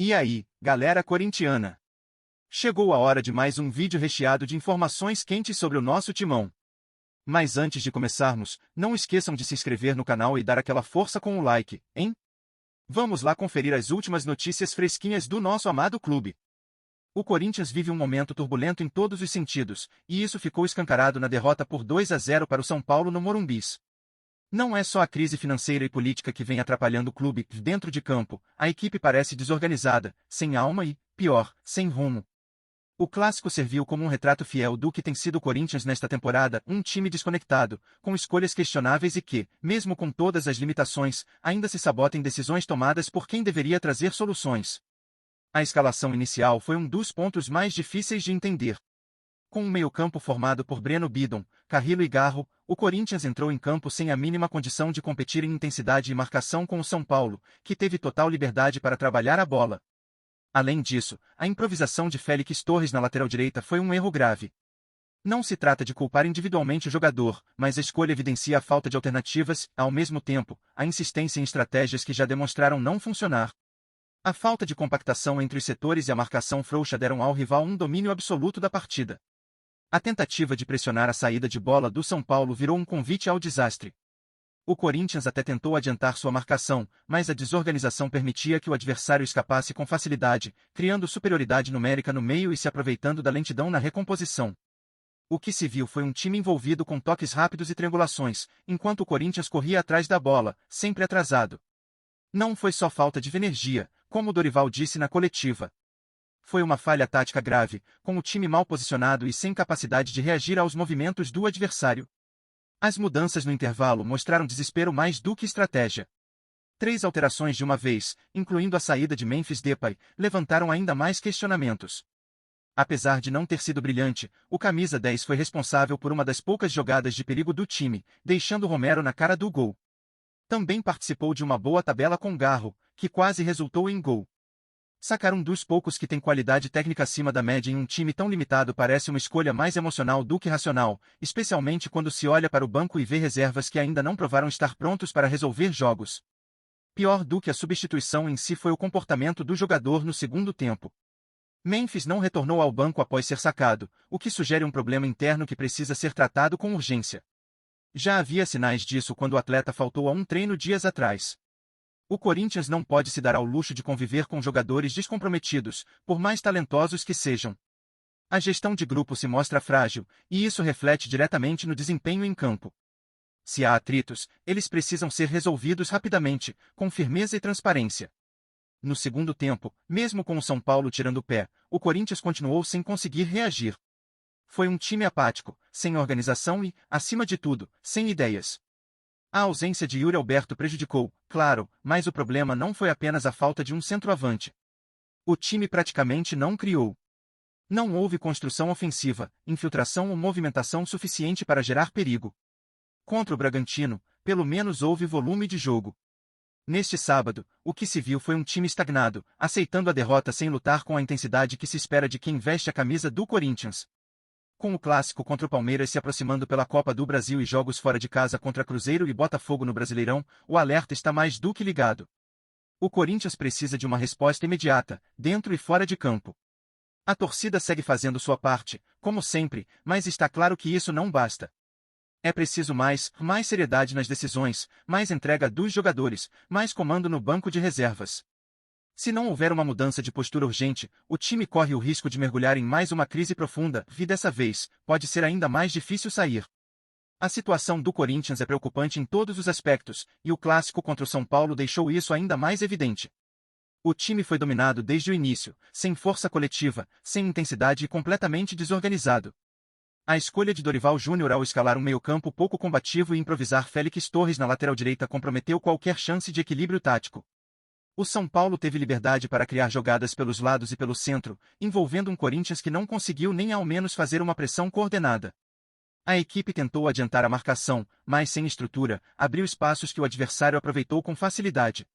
E aí, galera corintiana? Chegou a hora de mais um vídeo recheado de informações quentes sobre o nosso timão. Mas antes de começarmos, não esqueçam de se inscrever no canal e dar aquela força com o like, hein? Vamos lá conferir as últimas notícias fresquinhas do nosso amado clube. O Corinthians vive um momento turbulento em todos os sentidos, e isso ficou escancarado na derrota por 2-0 para o São Paulo no Morumbi. Não é só a crise financeira e política que vem atrapalhando o clube dentro de campo, a equipe parece desorganizada, sem alma e, pior, sem rumo. O clássico serviu como um retrato fiel do que tem sido o Corinthians nesta temporada, um time desconectado, com escolhas questionáveis e que, mesmo com todas as limitações, ainda se sabota em decisões tomadas por quem deveria trazer soluções. A escalação inicial foi um dos pontos mais difíceis de entender. Com um meio-campo formado por Breno Bidon, Carrillo e Garro, o Corinthians entrou em campo sem a mínima condição de competir em intensidade e marcação com o São Paulo, que teve total liberdade para trabalhar a bola. Além disso, a improvisação de Félix Torres na lateral direita foi um erro grave. Não se trata de culpar individualmente o jogador, mas a escolha evidencia a falta de alternativas, ao mesmo tempo, a insistência em estratégias que já demonstraram não funcionar. A falta de compactação entre os setores e a marcação frouxa deram ao rival um domínio absoluto da partida. A tentativa de pressionar a saída de bola do São Paulo virou um convite ao desastre. O Corinthians até tentou adiantar sua marcação, mas a desorganização permitia que o adversário escapasse com facilidade, criando superioridade numérica no meio e se aproveitando da lentidão na recomposição. O que se viu foi um time envolvido com toques rápidos e triangulações, enquanto o Corinthians corria atrás da bola, sempre atrasado. Não foi só falta de energia, como Dorival disse na coletiva. Foi uma falha tática grave, com o time mal posicionado e sem capacidade de reagir aos movimentos do adversário. As mudanças no intervalo mostraram desespero mais do que estratégia. 3 alterações de uma vez, incluindo a saída de Memphis Depay, levantaram ainda mais questionamentos. Apesar de não ter sido brilhante, o camisa 10 foi responsável por uma das poucas jogadas de perigo do time, deixando Romero na cara do gol. Também participou de uma boa tabela com Garro, que quase resultou em gol. Sacar um dos poucos que tem qualidade técnica acima da média em um time tão limitado parece uma escolha mais emocional do que racional, especialmente quando se olha para o banco e vê reservas que ainda não provaram estar prontos para resolver jogos. Pior do que a substituição em si foi o comportamento do jogador no segundo tempo. Memphis não retornou ao banco após ser sacado, o que sugere um problema interno que precisa ser tratado com urgência. Já havia sinais disso quando o atleta faltou a um treino dias atrás. O Corinthians não pode se dar ao luxo de conviver com jogadores descomprometidos, por mais talentosos que sejam. A gestão de grupo se mostra frágil, e isso reflete diretamente no desempenho em campo. Se há atritos, eles precisam ser resolvidos rapidamente, com firmeza e transparência. No segundo tempo, mesmo com o São Paulo tirando o pé, o Corinthians continuou sem conseguir reagir. Foi um time apático, sem organização e, acima de tudo, sem ideias. A ausência de Yuri Alberto prejudicou, claro, mas o problema não foi apenas a falta de um centroavante. O time praticamente não criou. Não houve construção ofensiva, infiltração ou movimentação suficiente para gerar perigo. Contra o Bragantino, pelo menos houve volume de jogo. Neste sábado, o que se viu foi um time estagnado, aceitando a derrota sem lutar com a intensidade que se espera de quem veste a camisa do Corinthians. Com o clássico contra o Palmeiras se aproximando pela Copa do Brasil e jogos fora de casa contra Cruzeiro e Botafogo no Brasileirão, o alerta está mais do que ligado. O Corinthians precisa de uma resposta imediata, dentro e fora de campo. A torcida segue fazendo sua parte, como sempre, mas está claro que isso não basta. É preciso mais seriedade nas decisões, mais entrega dos jogadores, mais comando no banco de reservas. Se não houver uma mudança de postura urgente, o time corre o risco de mergulhar em mais uma crise profunda e dessa vez, pode ser ainda mais difícil sair. A situação do Corinthians é preocupante em todos os aspectos, e o clássico contra o São Paulo deixou isso ainda mais evidente. O time foi dominado desde o início, sem força coletiva, sem intensidade e completamente desorganizado. A escolha de Dorival Júnior ao escalar um meio-campo pouco combativo e improvisar Félix Torres na lateral direita comprometeu qualquer chance de equilíbrio tático. O São Paulo teve liberdade para criar jogadas pelos lados e pelo centro, envolvendo um Corinthians que não conseguiu nem ao menos fazer uma pressão coordenada. A equipe tentou adiantar a marcação, mas sem estrutura, abriu espaços que o adversário aproveitou com facilidade.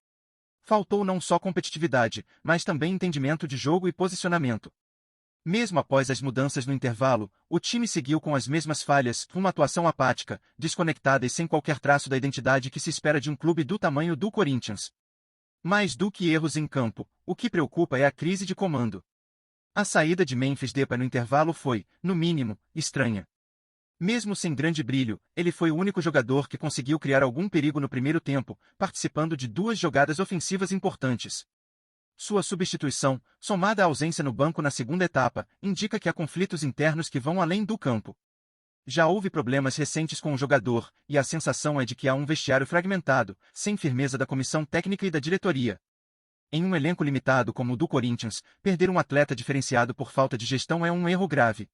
Faltou não só competitividade, mas também entendimento de jogo e posicionamento. Mesmo após as mudanças no intervalo, o time seguiu com as mesmas falhas, uma atuação apática, desconectada e sem qualquer traço da identidade que se espera de um clube do tamanho do Corinthians. Mais do que erros em campo, o que preocupa é a crise de comando. A saída de Memphis Depay no intervalo foi, no mínimo, estranha. Mesmo sem grande brilho, ele foi o único jogador que conseguiu criar algum perigo no primeiro tempo, participando de 2 jogadas ofensivas importantes. Sua substituição, somada à ausência no banco na segunda etapa, indica que há conflitos internos que vão além do campo. Já houve problemas recentes com o jogador, e a sensação é de que há um vestiário fragmentado, sem firmeza da comissão técnica e da diretoria. Em um elenco limitado como o do Corinthians, perder um atleta diferenciado por falta de gestão é um erro grave.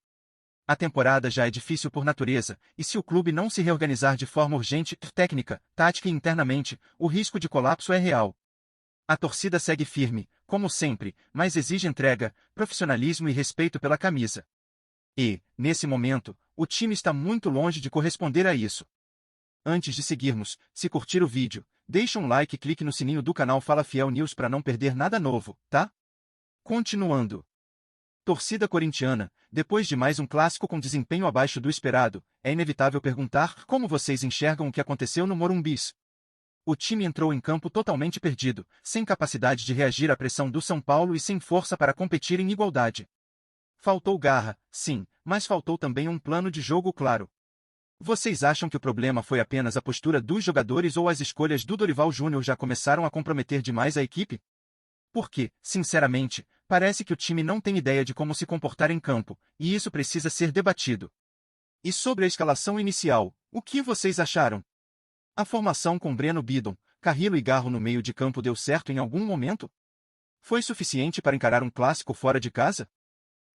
A temporada já é difícil por natureza, e se o clube não se reorganizar de forma urgente, técnica, tática e internamente, o risco de colapso é real. A torcida segue firme, como sempre, mas exige entrega, profissionalismo e respeito pela camisa. E, nesse momento, o time está muito longe de corresponder a isso. Antes de seguirmos, se curtir o vídeo, deixa um like e clique no sininho do canal Fala Fiel News para não perder nada novo, tá? Continuando. Torcida corintiana, depois de mais um clássico com desempenho abaixo do esperado, é inevitável perguntar como vocês enxergam o que aconteceu no Morumbis. O time entrou em campo totalmente perdido, sem capacidade de reagir à pressão do São Paulo e sem força para competir em igualdade. Faltou garra, sim, mas faltou também um plano de jogo claro. Vocês acham que o problema foi apenas a postura dos jogadores ou as escolhas do Dorival Júnior já começaram a comprometer demais a equipe? Porque, sinceramente, parece que o time não tem ideia de como se comportar em campo, e isso precisa ser debatido. E sobre a escalação inicial, o que vocês acharam? A formação com Breno Bidon, Carrillo e Garro no meio de campo deu certo em algum momento? Foi suficiente para encarar um clássico fora de casa?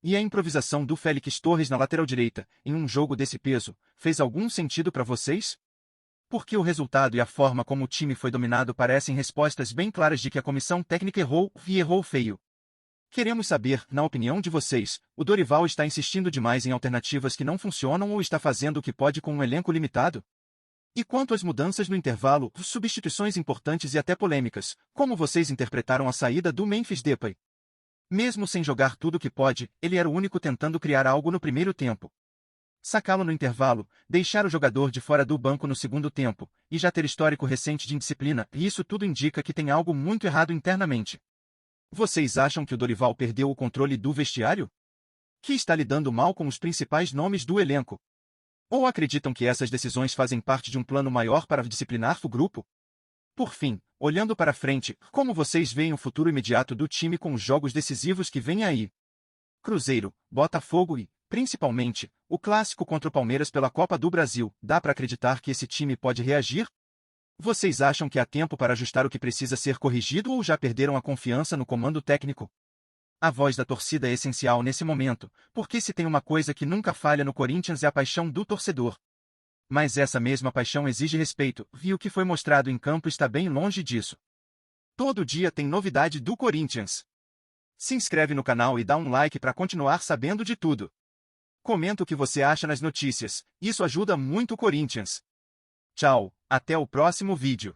E a improvisação do Félix Torres na lateral direita, em um jogo desse peso, fez algum sentido para vocês? Porque o resultado e a forma como o time foi dominado parecem respostas bem claras de que a comissão técnica errou, e errou feio. Queremos saber, na opinião de vocês, o Dorival está insistindo demais em alternativas que não funcionam ou está fazendo o que pode com um elenco limitado? E quanto às mudanças no intervalo, substituições importantes e até polêmicas, como vocês interpretaram a saída do Memphis Depay? Mesmo sem jogar tudo o que pode, ele era o único tentando criar algo no primeiro tempo. Sacá-lo no intervalo, deixar o jogador de fora do banco no segundo tempo, e já ter histórico recente de indisciplina, e isso tudo indica que tem algo muito errado internamente. Vocês acham que o Dorival perdeu o controle do vestiário? Que está lidando mal com os principais nomes do elenco? Ou acreditam que essas decisões fazem parte de um plano maior para disciplinar o grupo? Por fim, olhando para frente, como vocês veem o futuro imediato do time com os jogos decisivos que vêm aí? Cruzeiro, Botafogo e, principalmente, o clássico contra o Palmeiras pela Copa do Brasil. Dá para acreditar que esse time pode reagir? Vocês acham que há tempo para ajustar o que precisa ser corrigido ou já perderam a confiança no comando técnico? A voz da torcida é essencial nesse momento, porque se tem uma coisa que nunca falha no Corinthians é a paixão do torcedor. Mas essa mesma paixão exige respeito, e o que foi mostrado em campo está bem longe disso. Todo dia tem novidade do Corinthians. Se inscreve no canal e dá um like para continuar sabendo de tudo. Comenta o que você acha nas notícias, isso ajuda muito o Corinthians. Tchau, até o próximo vídeo.